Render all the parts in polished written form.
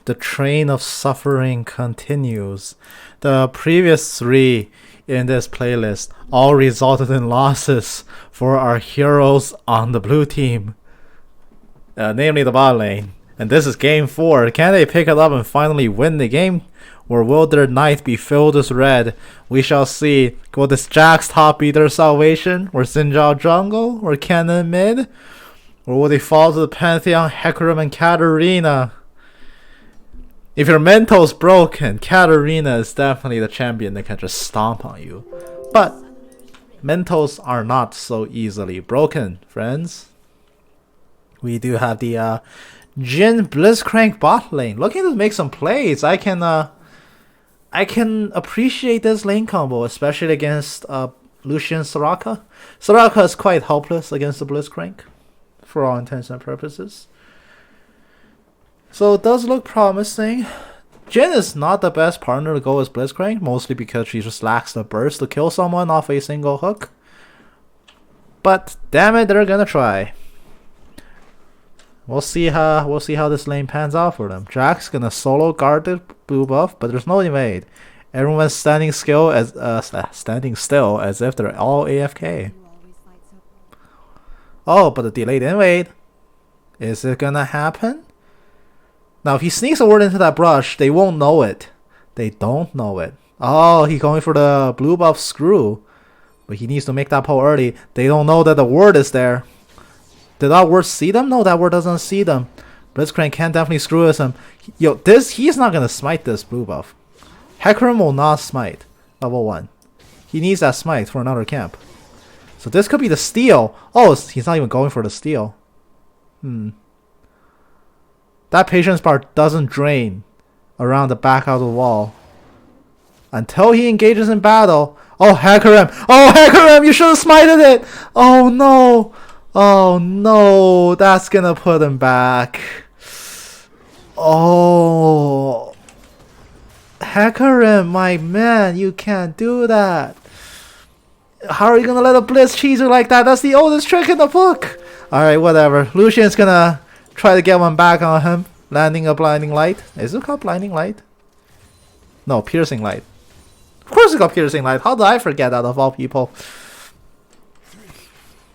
the train of suffering continues. The previous 3 in this playlist all resulted in losses for our heroes on the blue team, namely the bot lane. And this is game 4. Can they pick it up and finally win the game? Or will their night be filled with red? We shall see. Will this Jax top be their salvation? Or Xin Zhao jungle? Or Kennen mid? Or will they fall to the Pantheon, Hecarim, and Katarina? If your mental's broken, Katarina is definitely the champion that can just stomp on you. But mentals are not so easily broken, friends. We do have the Jhin Blitzcrank bot lane. Looking to make some plays. I can appreciate this lane combo, especially against Lucian Soraka. Soraka is quite helpless against the Blitzcrank, for all intents and purposes. So it does look promising. Jhin is not the best partner to go with Blitzcrank, mostly because she just lacks the burst to kill someone off a single hook. But damn it, they're gonna try. We'll see how this lane pans out for them. Jax gonna solo guard the blue buff, but there's no invade. Everyone's standing still as if they're all AFK. Oh, but the delayed invade. Is it gonna happen? Now, if he sneaks a ward into that brush, they won't know it. They don't know it. Oh, he's going for the blue buff screw. But he needs to make that pull early. They don't know that the ward is there. Did that ward see them? No, that ward doesn't see them. Blitzcrank can definitely screw with him. He's not going to smite this blue buff. Hecarim will not smite. Level 1. He needs that smite for another camp. So this could be the steal. Oh, he's not even going for the steal. That patience bar doesn't drain around the back of the wall until he engages in battle. Oh, Hecarim! Oh, Hecarim! You should have smited it! Oh, no! Oh, no! That's gonna put him back. Oh... Hecarim, my man, you can't do that. How are you gonna let a Blitz cheese you like that? That's the oldest trick in the book! Alright, whatever. Lucian's gonna try to get one back on him. Landing a Blinding Light. Is it called Blinding Light? No, Piercing Light. Of course it's called Piercing Light. How did I forget that of all people?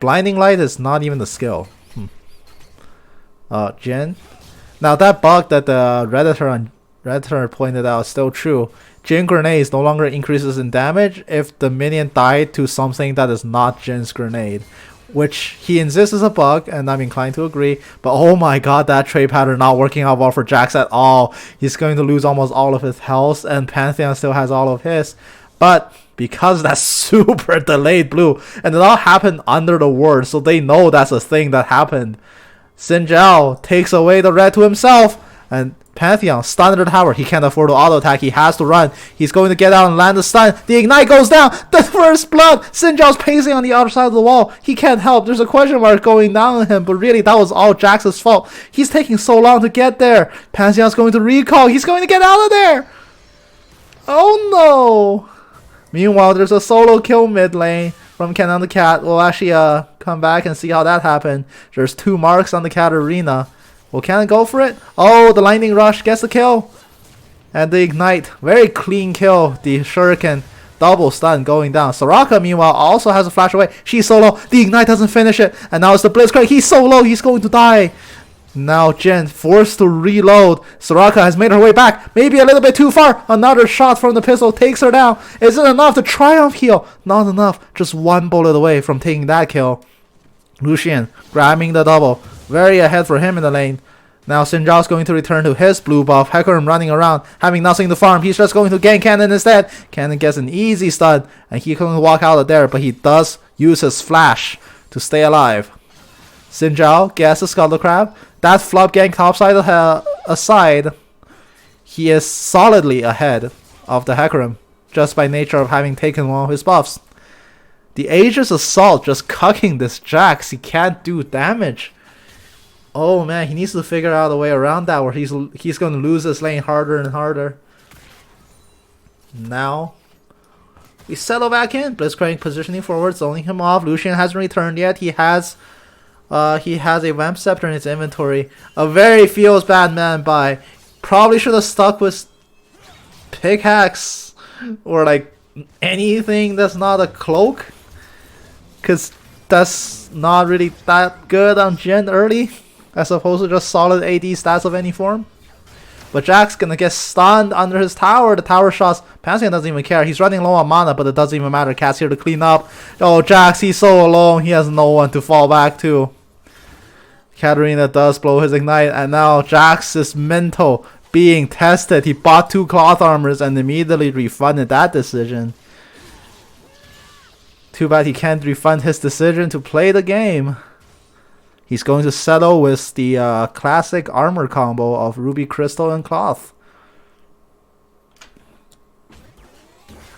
Blinding Light is not even the skill. Jhin. Now that bug that the Redditor pointed out is still true. Jhin grenades no longer increases in damage if the minion died to something that is not Jin's grenade. Which he insists is a bug, and I'm inclined to agree. But oh my god, that trade pattern not working out well for Jax at all. He's going to lose almost all of his health, and Pantheon still has all of his. But because that's super delayed blue, and it all happened under the ward, so they know that's a thing that happened. Xin Zhao takes away the red to himself, and Pantheon stunned the tower. He can't afford to auto attack. He has to run. He's going to get out and land the stun. The ignite goes down. The first blood. Xin Zhao's pacing on the other side of the wall. He can't help. There's a question mark going down on him, but really that was all Jax's fault. He's taking so long to get there. Pantheon's going to recall. He's going to get out of there. Oh no. Meanwhile, there's a solo kill mid lane from Kennen the Cat. We'll actually come back and see how that happened. There's 2 marks on the Katarina. Well, can it go for it? Oh, the lightning rush gets the kill. And the ignite. Very clean kill. The shuriken. Double stun going down. Soraka, meanwhile, also has a flash away. She's solo. The ignite doesn't finish it. And now it's the Blitzcrank. He's so low. He's going to die. Now Jhin forced to reload. Soraka has made her way back. Maybe a little bit too far. Another shot from the pistol takes her down. Is it enough to triumph heal? Not enough. Just 1 bullet away from taking that kill. Lucian grabbing the double. Very ahead for him in the lane. Now Xin Zhao's going to return to his blue buff. Hecarim running around, having nothing to farm. He's just going to gank Kennen instead. Kennen gets an easy stun, and he's going to walk out of there, but he does use his flash to stay alive. Xin Zhao gets the Scuttle Crab. That flop gank topside aside, he is solidly ahead of the Hecarim, just by nature of having taken one of his buffs. The Aegis Assault just cucking this Jax. He can't do damage. Oh man, he needs to figure out a way around that where he's going to lose this lane harder and harder. Now, we settle back in. Blitzcrank positioning forward, zoning him off. Lucian hasn't returned yet. He has a Vamp Scepter in his inventory. A very feels bad man by Probably should have stuck with pickaxe or like anything that's not a cloak, because that's not really that good on Jhin early, as opposed to just solid AD stats of any form. But Jack's gonna get stunned under his tower. The tower shots, Pantheon doesn't even care. He's running low on mana, but it doesn't even matter. Cat's here to clean up. Oh, Jax, he's so alone. He has no one to fall back to. Katarina does blow his ignite, and now Jax is mental being tested. He bought 2 cloth armors and immediately refunded that decision. Too bad he can't refund his decision to play the game. He's going to settle with the classic armor combo of Ruby Crystal and Cloth.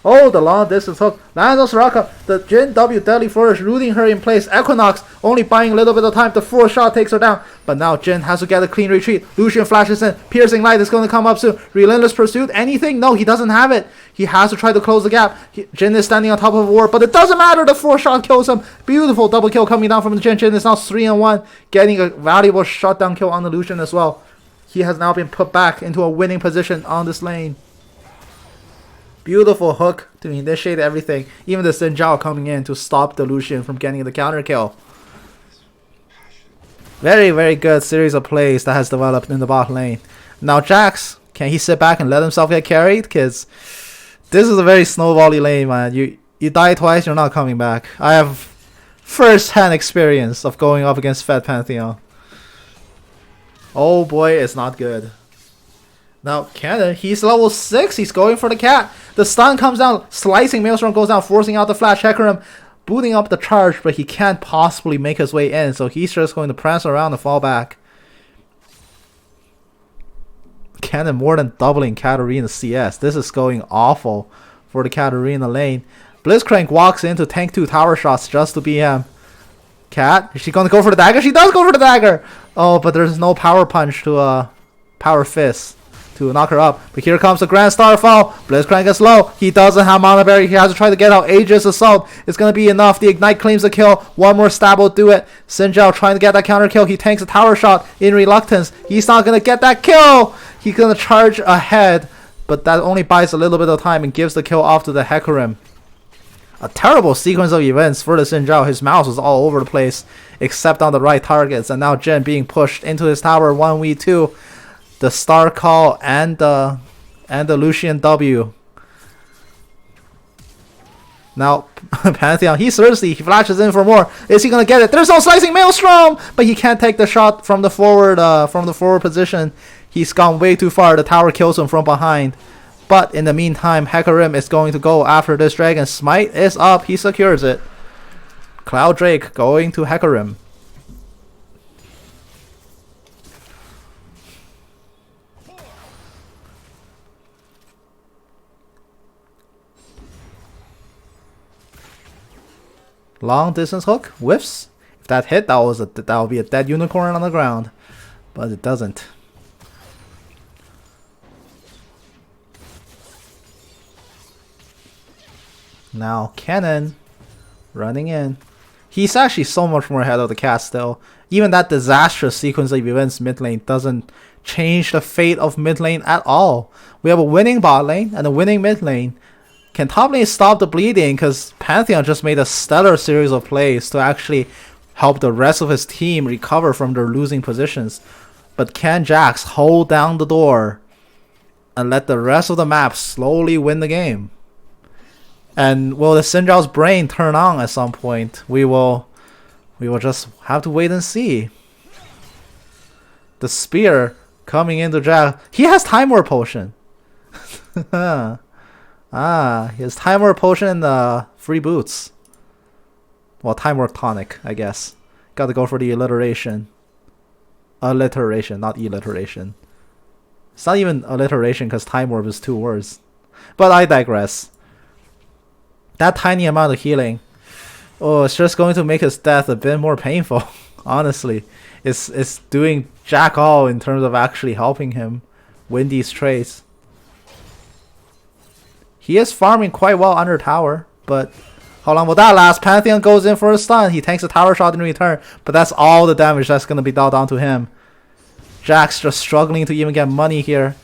Oh, the long distance hook. Lands on Soraka. The Jhin W Deadly Flourish rooting her in place. Equinox only buying a little bit of time. The 4th shot takes her down. But now Jhin has to get a clean retreat. Lucian flashes in. Piercing Light is going to come up soon. Relentless Pursuit. Anything? No, he doesn't have it. He has to try to close the gap. Jhin is standing on top of a ward, but it doesn't matter. The 4th shot kills him. Beautiful double kill coming down from the Jhin. Jhin is now 3-1. Getting a valuable shutdown kill on the Lucian as well. He has now been put back into a winning position on this lane. Beautiful hook to initiate everything. Even the Xin Zhao coming in to stop the Lucian from getting the counter kill. Very, very good series of plays that has developed in the bot lane. Now Jax, can he sit back and let himself get carried? Because this is a very snowbally lane, man. You die twice, you're not coming back. I have first-hand experience of going up against Fed Pantheon. Oh boy, it's not good. Now, Cannon, he's level 6. He's going for the cat. The stun comes down. Slicing Maelstrom goes down, forcing out the flash. Hecarim booting up the charge, but he can't possibly make his way in. So he's just going to prance around and fall back. Cannon more than doubling Katarina CS. This is going awful for the Katarina lane. Blitzcrank walks in to tank 2 tower shots just to BM. Cat, is she going to go for the dagger? She does go for the dagger. Oh, but there's no power punch to power fist to knock her up. But here comes the Grand Starfall. Blitzcrank is low. He doesn't have Mana Berry. He has to try to get out. Aegis Assault is going to be enough. The Ignite claims the kill. One more stab will do it. Xin Zhao trying to get that counter kill. He tanks a tower shot in reluctance. He's not going to get that kill. He's going to charge ahead, but that only buys a little bit of time and gives the kill off to the Hecarim. A terrible sequence of events for the Xin Zhao. His mouse was all over the place except on the right targets. And now Jhin being pushed into his tower 1v2. The Star Call and the Lucian W. Now Pantheon, he flashes in for more. Is he gonna get it? There's no slicing Maelstrom, but he can't take the shot from the forward position. He's gone way too far. The tower kills him from behind. But in the meantime, Hecarim is going to go after this dragon. Smite is up. He secures it. Cloud Drake going to Hecarim. Long distance hook whiffs. If that hit, that would be a dead unicorn on the ground, but it doesn't. Now Cannon running in. He's actually so much more ahead of the cat still. Even that disastrous sequence of events mid lane doesn't change the fate of mid lane at all. We have a winning bot lane and a winning mid lane. Can top lane stop the bleeding? Because Pantheon just made a stellar series of plays to actually help the rest of his team recover from their losing positions. But can Jax hold down the door and let the rest of the map slowly win the game? And will the Xin Zhao's brain turn on at some point? We will just have to wait and see. The spear coming into Jax. He has Time Warp Potion. He has Time Warp Potion and the free boots. Well, Time Warp Tonic, I guess. Gotta go for the alliteration. Alliteration, not alliteration. It's not even alliteration because Time Warp is 2 words. But I digress. That tiny amount of healing, oh, it's just going to make his death a bit more painful. Honestly, it's doing jack all in terms of actually helping him win these trades. He is farming quite well under tower, but how long will that last? Pantheon goes in for a stun. He tanks a tower shot in return, but that's all the damage that's going to be dealt onto him. Jax just struggling to even get money here.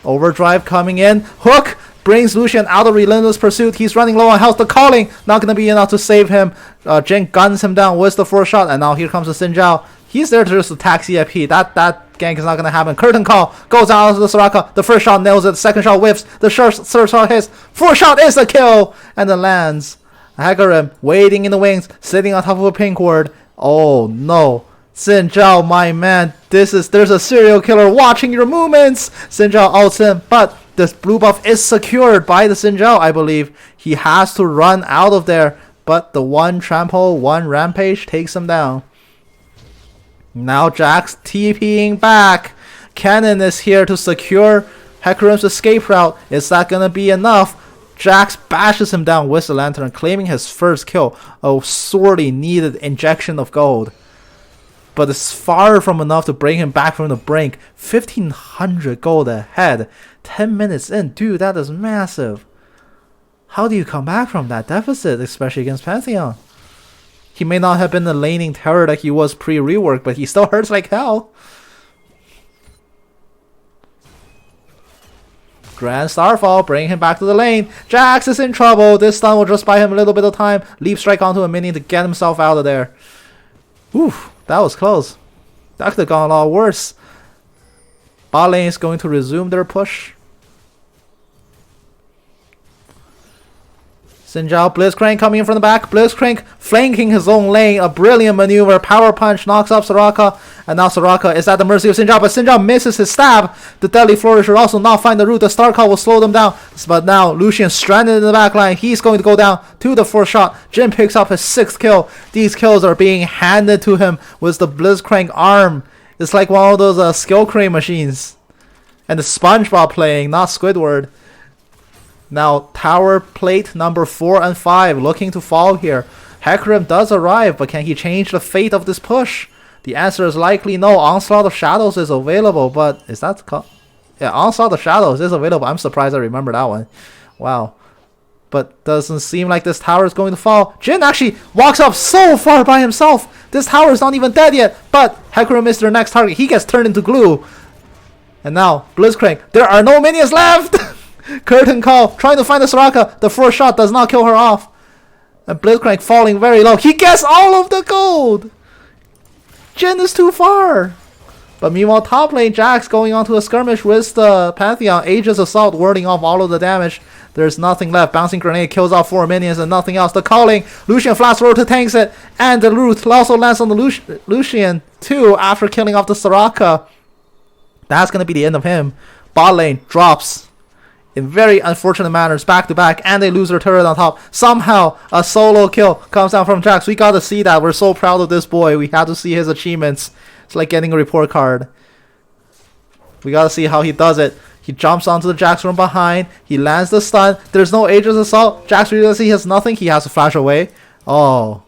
Overdrive coming in. Hook brings Lucian out of relentless pursuit. He's running low on health. The calling not going to be enough to save him. Jin guns him down with the 4 shot, and now here comes the Xin Zhao. He's there to just attack CIP. That gank is not going to happen. Curtain call goes out to the Soraka. The first shot nails it. The second shot whiffs. The third shot hits. 4 shot is a kill, and then lands. Hecarim waiting in the wings, sitting on top of a pink ward. Oh no. Xin Zhao, my man, there's a serial killer watching your movements. Xin Zhao ults in, but this blue buff is secured by the Xin Zhao, I believe. He has to run out of there, but the one trample, one rampage takes him down. Now Jax TPing back. Cannon is here to secure Hecarim's escape route. Is that gonna be enough? Jax bashes him down with the lantern, claiming his first kill. A sorely needed injection of gold. But it's far from enough to bring him back from the brink. 1,500 gold ahead. 10 minutes in. Dude, that is massive. How do you come back from that deficit, especially against Pantheon? He may not have been the laning terror that he was pre-rework, but he still hurts like hell. Grand Starfall, bring him back to the lane. Jax is in trouble. This stun will just buy him a little bit of time. Leap strike onto a minion to get himself out of there. Oof, that was close. That could have gone a lot worse. Bot lane is going to resume their push. Xin Zhao, Blitzcrank coming in from the back. Blitzcrank flanking his own lane. A brilliant maneuver. Power punch knocks up Soraka. And now Soraka is at the mercy of Xin Zhao. But Xin Zhao misses his stab. The Deadly Flourish will also not find the root. The Star Call will slow them down. But now Lucian stranded in the back line. He's going to go down to the 4th shot. Jin picks up his 6th kill. These kills are being handed to him with the Blitzcrank arm. It's like one of those skill crane machines. And the SpongeBob playing, not Squidward. Now, tower plate number 4 and 5 looking to fall here. Hecarim does arrive, but can he change the fate of this push? The answer is likely no. Onslaught of Shadows is available, but is that... Yeah, Onslaught of Shadows is available. I'm surprised I remember that one. Wow. But doesn't seem like this tower is going to fall. Jin actually walks up so far by himself. This tower is not even dead yet, but Hecarim is their next target. He gets turned into glue. And now, Blitzcrank. There are no minions left! Curtain call, trying to find the Soraka. The 4th shot does not kill her off. And Blitzcrank falling very low. He gets all of the gold! Jin is too far. But meanwhile, top lane, Jax going onto a skirmish with the Pantheon. Aegis Assault warding off all of the damage. There's nothing left. Bouncing Grenade kills off 4 minions and nothing else. The calling, Lucian flash roll to tanks it. And the root also lands on the Lucian too after killing off the Soraka. That's going to be the end of him. Bot lane drops in very unfortunate manners, back to back, and they lose their turret on top. Somehow, a solo kill comes down from Jax. We got to see that. We're so proud of this boy. We had to see his achievements. It's like getting a report card. We got to see how he does it. He jumps onto the Jax from behind. He lands the stun. There's no Aegis Assault. Jax realizes he has nothing. He has to flash away. Oh.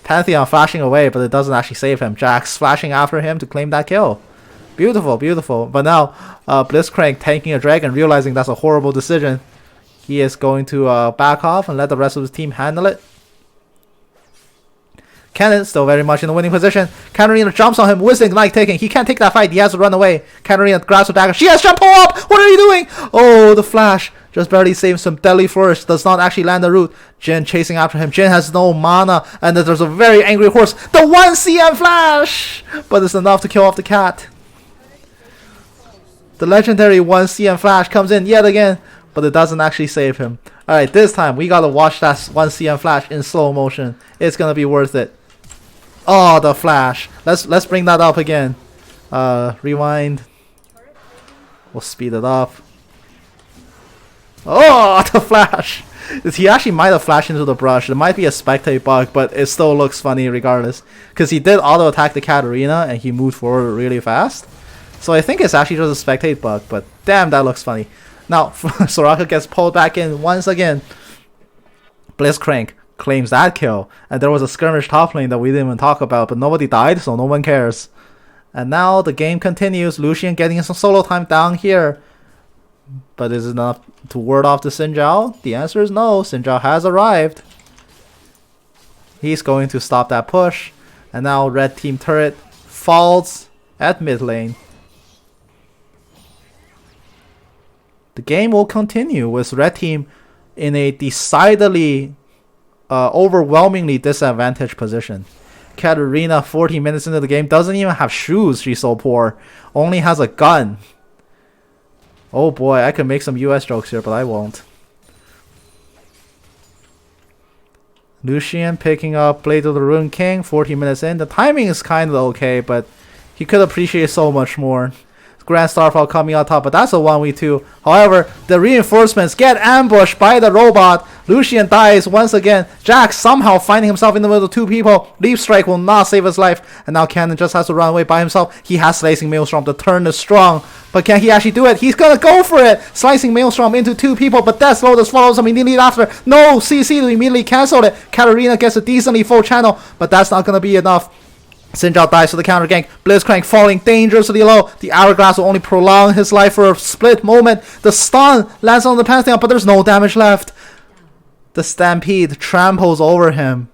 Pantheon flashing away, but it doesn't actually save him. Jax flashing after him to claim that kill. Beautiful, beautiful. But now, Blitzcrank tanking a dragon, realizing that's a horrible decision. He is going to back off and let the rest of his team handle it. Cannon still very much in the winning position. Katarina jumps on him with Ignite taking. He can't take that fight. He has to run away. Katarina grabs her dagger. She has jump pull up! What are you doing? Oh, the flash just barely saves some. Deadly Flourish does not actually land the root. Jin chasing after him. Jin has no mana, and there's a very angry horse. The 1 CM flash! But it's enough to kill off the cat. The legendary 1 CM flash comes in yet again, but it doesn't actually save him. Alright, this time we gotta watch that 1 CM flash in slow motion. It's gonna be worth it. Oh, the flash. Let's bring that up again. Rewind. We'll speed it up. Oh, the flash. He actually might have flashed into the brush. It might be a spectate bug, but it still looks funny regardless. Because he did auto attack the Katarina and he moved forward really fast. So I think it's actually just a spectate bug, but damn, that looks funny. Now, Soraka gets pulled back in once again. Blitzcrank claims that kill. And there was a skirmish top lane that we didn't even talk about, but nobody died, so no one cares. And now the game continues. Lucian getting some solo time down here. But is it enough to ward off the Xin Zhao? The answer is no. Xin Zhao has arrived. He's going to stop that push. And now red team turret falls. at mid lane. The game will continue with red team in a decidedly, overwhelmingly disadvantaged position. Katarina, 14 minutes into the game, doesn't even have shoes. She's so poor. Only has a gun. Oh boy, I could make some US jokes here, but I won't. Lucian picking up Blade of the Ruined King, 14 minutes in. The timing is kind of okay, but he could appreciate so much more. Grand Starfall coming on top, but that's a 1v2. However, the reinforcements get ambushed by the robot. Lucian dies once again. Jax somehow finding himself in the middle of two people. Leaf Strike will not save his life, and now Cannon just has to run away by himself. He has Slicing Maelstrom. The turn is strong, but can he actually do it? He's gonna go for it. Slicing Maelstrom into two people, but Death Lotus follows him immediately after. No CC to immediately cancel it. Katarina gets a decently full channel, but that's not gonna be enough. Xin Zhao dies to the counter gank. Blitzcrank falling dangerously low. The Hourglass will only prolong his life for a split moment. The stun lands on the Pantheon, but there's no damage left. The Stampede tramples over him.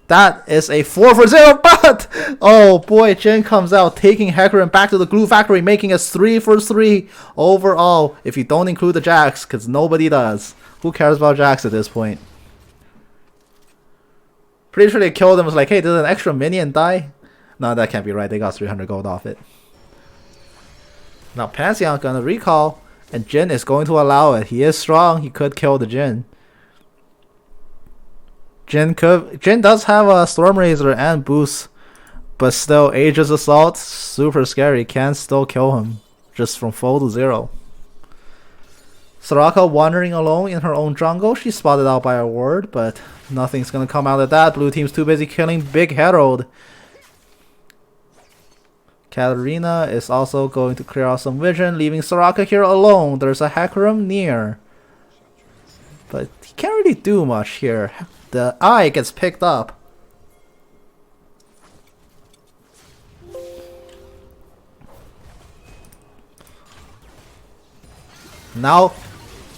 That is a 4-for-0, but oh boy, Jin comes out taking Hecarim back to the glue factory, making us 3-for-3 overall, if you don't include the Jax, because nobody does. Who cares about Jax at this point? Pretty sure they killed him. Was like, hey, did an extra minion die? No, that can't be right. They got 300 gold off it. Now Pantheon gonna recall, and Jin is going to allow it. He is strong. He could kill the Jin. Jin does have a Storm Razor and boost, but still, Aegis Assault, super scary. Can still kill him just from full to 0. Soraka wandering alone in her own jungle. She's spotted out by a ward, but nothing's gonna come out of that. Blue team's too busy killing Big Herald. Katarina is also going to clear out some vision, leaving Soraka here alone. There's a Hecarim near, but he can't really do much here. The eye gets picked up. Now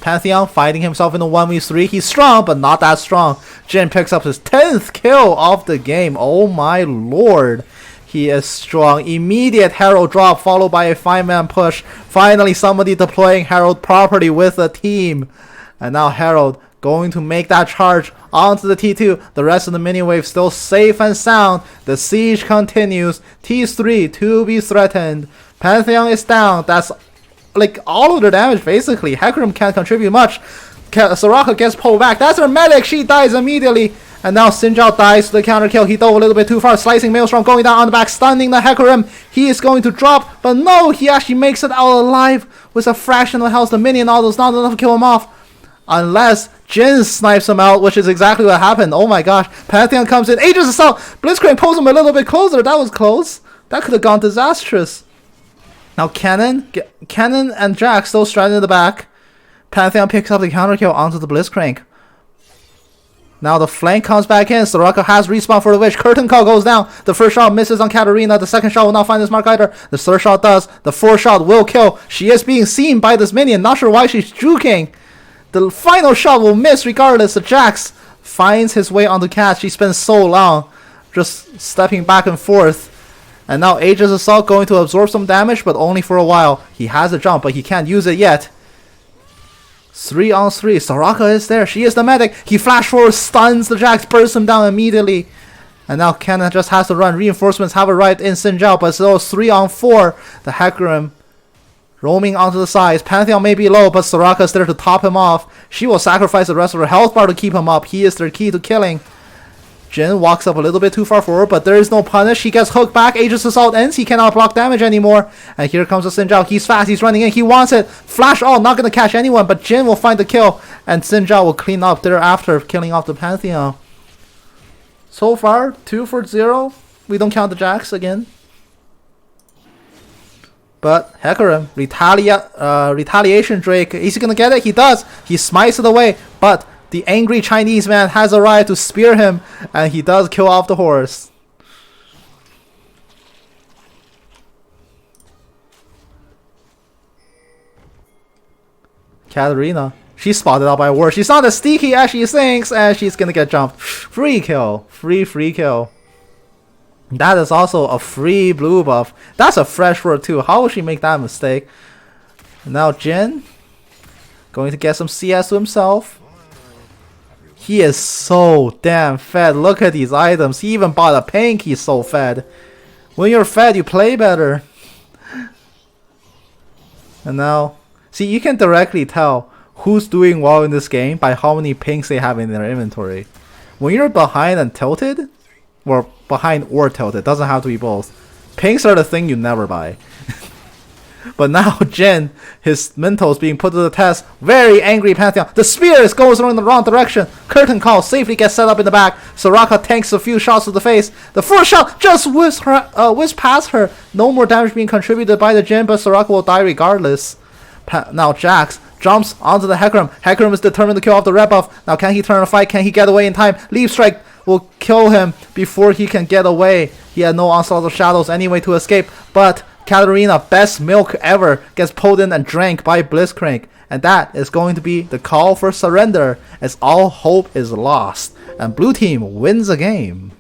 Pantheon fighting himself in the 1v3. He's strong, but not that strong. Jin picks up his 10th kill of the game. Oh my lord. He is strong. Immediate Herald drop followed by a 5-man push. Finally somebody deploying Herald properly with a team. And now Herald going to make that charge onto the T2. The rest of the minion wave still safe and sound. The siege continues. T3 to be threatened. Pantheon is down. That's like all of their damage basically. Hecarim can't contribute much. Soraka gets pulled back. That's her medic. She dies immediately. And now Xin Zhao dies to the counter kill. He dove a little bit too far. Slicing Maelstrom going down on the back, stunning the Hecarim. He is going to drop, but no, he actually makes it out alive with a fraction of health. The minion although is not enough to kill him off. Unless Jin snipes him out, which is exactly what happened. Oh my gosh. Pantheon comes in. Aegis Assault. Blitzcrank pulls him a little bit closer. That was close. That could have gone disastrous. Now Cannon and Jax still stranded in the back. Pantheon picks up the counter kill onto the Blitzcrank. Now the flank comes back in. Soraka has respawn for the Witch. Curtain Call goes down. The first shot misses on Katarina. The second shot will not find this mark either. The third shot does. The fourth shot will kill. She is being seen by this minion. Not sure why she's juking. The final shot will miss regardless. The Jax finds his way onto Cat. She spends so long just stepping back and forth. And now Aegis Assault going to absorb some damage, but only for a while. He has a jump, but he can't use it yet. 3-on-3. Soraka is there. She is the medic. He flash forward, stuns the Jax, bursts him down immediately. And now Cannon just has to run. Reinforcements have arrived in Xin Zhao, but still 3-on-4. The Hecarim roaming onto the sides. Pantheon may be low, but Soraka is there to top him off. She will sacrifice the rest of her health bar to keep him up. He is their key to killing. Jin walks up a little bit too far forward, but there is no punish. He gets hooked back. Aegis Assault ends. He cannot block damage anymore. And here comes the Xin Zhao. He's fast. He's running in. He wants it. Flash all. Not going to catch anyone, but Jin will find the kill. And Xin Zhao will clean up thereafter, killing off the Pantheon. So far, 2-for-0. We don't count the Jax again. But Hecarim, retaliation Drake. Is he going to get it? He does. He smites it away, but the angry Chinese man has arrived to spear him, and he does kill off the horse. Katarina, she's spotted out by a ward. She's not as sneaky as she thinks, and she's gonna get jumped. Free kill. Free kill. That is also a free blue buff. That's a fresh word too. How would she make that mistake? Now Jin going to get some CS to himself. He is so damn fed. Look at these items. He even bought a pink. He's so fed. When you're fed, you play better. And now, see, you can directly tell who's doing well in this game by how many pinks they have in their inventory. When you're behind and tilted, or behind or tilted, doesn't have to be both. Pinks are the thing you never buy. But now Jin, his mental is being put to the test. Very angry Pantheon. The spears goes in the wrong direction. Curtain call safely gets set up in the back. Soraka tanks a few shots to the face. The first shot just whizzed past her. No more damage being contributed by the Jin, but Soraka will die regardless. Now Jax jumps onto the Hecarim. Hecarim is determined to kill off the red buff. Now can he turn a fight? Can he get away in time? Leaf Strike will kill him before he can get away. He had no Onslaught of Shadows anyway to escape, but Katarina, best milk ever, gets pulled in and drank by Blitzcrank. And that is going to be the call for surrender as all hope is lost. And blue team wins the game.